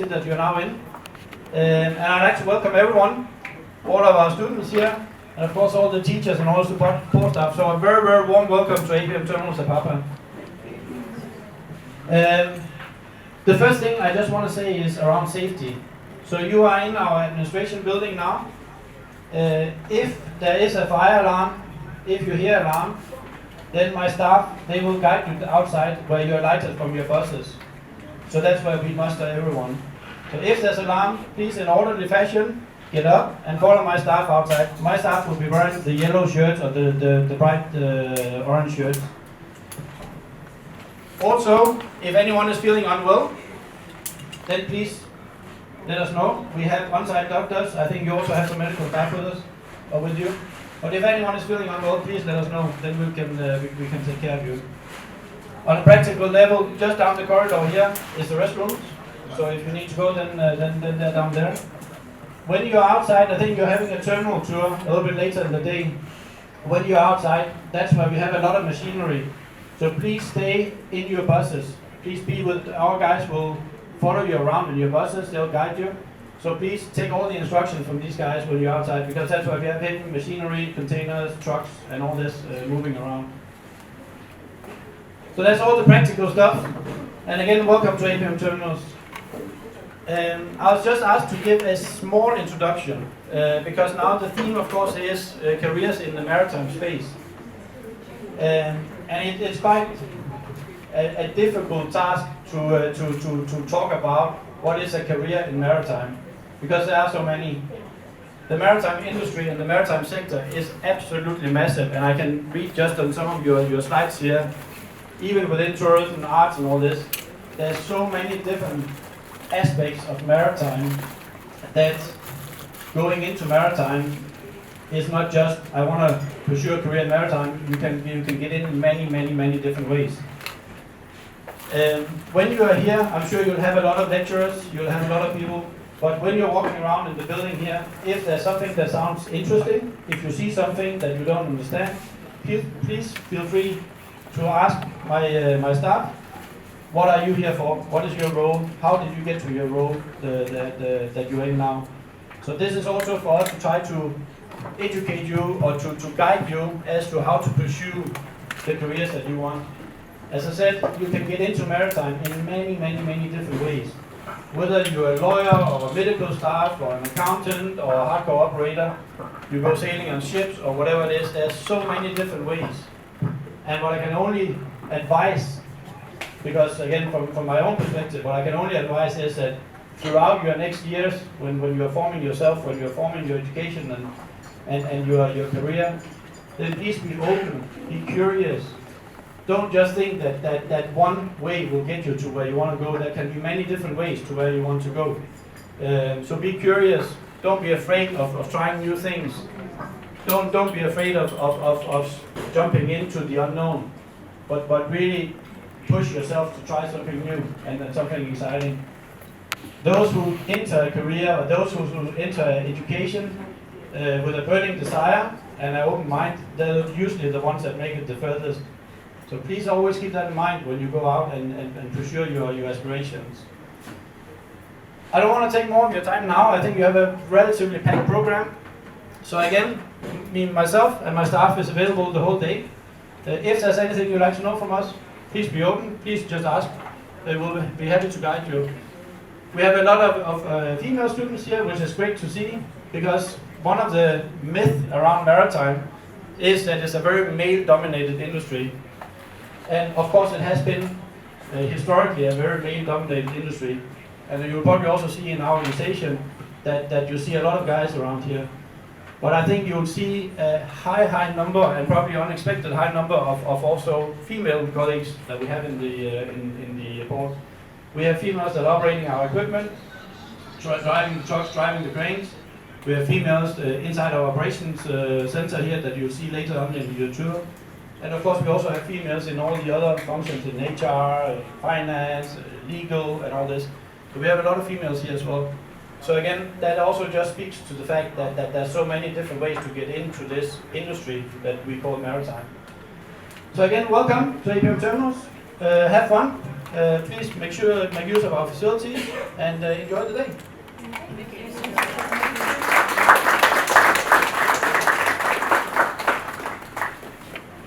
facility that you're now in. And I'd like to welcome everyone, all of our students here, and of course all the teachers and all the support staff. So a very, very warm welcome to APM Terminals Apapa. The first thing I just want to say is around safety. So you are in our administration building now. If there is a fire alarm, if you hear alarm, then my staff, they will guide you outside where you are lighted from your buses. So that's where we muster everyone. So if there's alarm, please in orderly fashion, get up and follow my staff outside. My staff will be wearing the yellow shirts or the bright orange shirts. Also, if anyone is feeling unwell, then please let us know. We have on-site doctors. I think you also have some medical staff with us or with you. But if anyone is feeling unwell, please let us know. Then we can take care of you. On a practical level, just down the corridor here is the restrooms. So if you need to go, then they're down there. When you're outside, I think you're having a terminal tour a little bit later in the day. When you're outside, that's where we have a lot of machinery. So please stay in your buses. Please be with our guys. Will follow you around in your buses. They'll guide you. So please take all the instructions from these guys when you're outside, because that's why we have heavy machinery, containers, trucks, and all this moving around. So that's all the practical stuff. And again, welcome to APM Terminals. I was just asked to give a small introduction, because now the theme, of course, is careers in the maritime space. And it's quite a difficult task to talk about what is a career in maritime, because there are so many. The maritime industry and the maritime sector is absolutely massive, and I can read just on some of your slides here. Even within tourism, arts, and all this, there's so many different aspects of maritime that going into maritime is not just, I want to pursue a career in maritime. You can get in many different ways. When you are here, I'm sure you'll have a lot of lecturers, you'll have a lot of people, but when you're walking around in the building here, if there's something that sounds interesting, if you see something that you don't understand, please feel free to ask my staff, what are you here for? What is your role? How did you get to your role that you're in now? So this is also for us to try to educate you or to guide you as to how to pursue the careers that you want. As I said, you can get into maritime in many different ways. Whether you're a lawyer or a medical staff or an accountant or a hardcore operator, you go sailing on ships or whatever it is, there's so many different ways. And what I can only advise, because again from my own perspective, what I can only advise is that throughout your next years, when you're forming yourself, when you're forming your education and your career, then please be open, be curious. Don't just think that one way will get you to where you want to go. There can be many different ways to where you want to go. So be curious. Don't be afraid of trying new things. Don't be afraid of jumping into the unknown, but really push yourself to try something new and something exciting. Those who enter a career, or those who enter education with a burning desire and an open mind, they're usually the ones that make it the furthest. So please always keep that in mind when you go out and pursue your aspirations. I don't want to take more of your time now. I think you have a relatively packed program. So again, myself and my staff is available the whole day. If there's anything you'd like to know from us, please be open. Please just ask. We'll be happy to guide you. We have a lot of female students here, which is great to see, because one of the myths around maritime is that it's a very male-dominated industry. And of course it has been historically a very male-dominated industry. And you'll probably also see in our organization that you see a lot of guys around here. But I think you'll see a high number, and probably unexpected high number of also female colleagues that we have in the port. We have females that are operating our equipment, driving the trucks, driving the cranes. We have females inside our operations center here that you'll see later on in the tour. And of course we also have females in all the other functions in HR, finance, legal, and all this. So we have a lot of females here as well. So again, that also just speaks to the fact that there's so many different ways to get into this industry that we call maritime. So again, welcome to APM Terminals. Have fun. Please make use of our facilities and enjoy the day.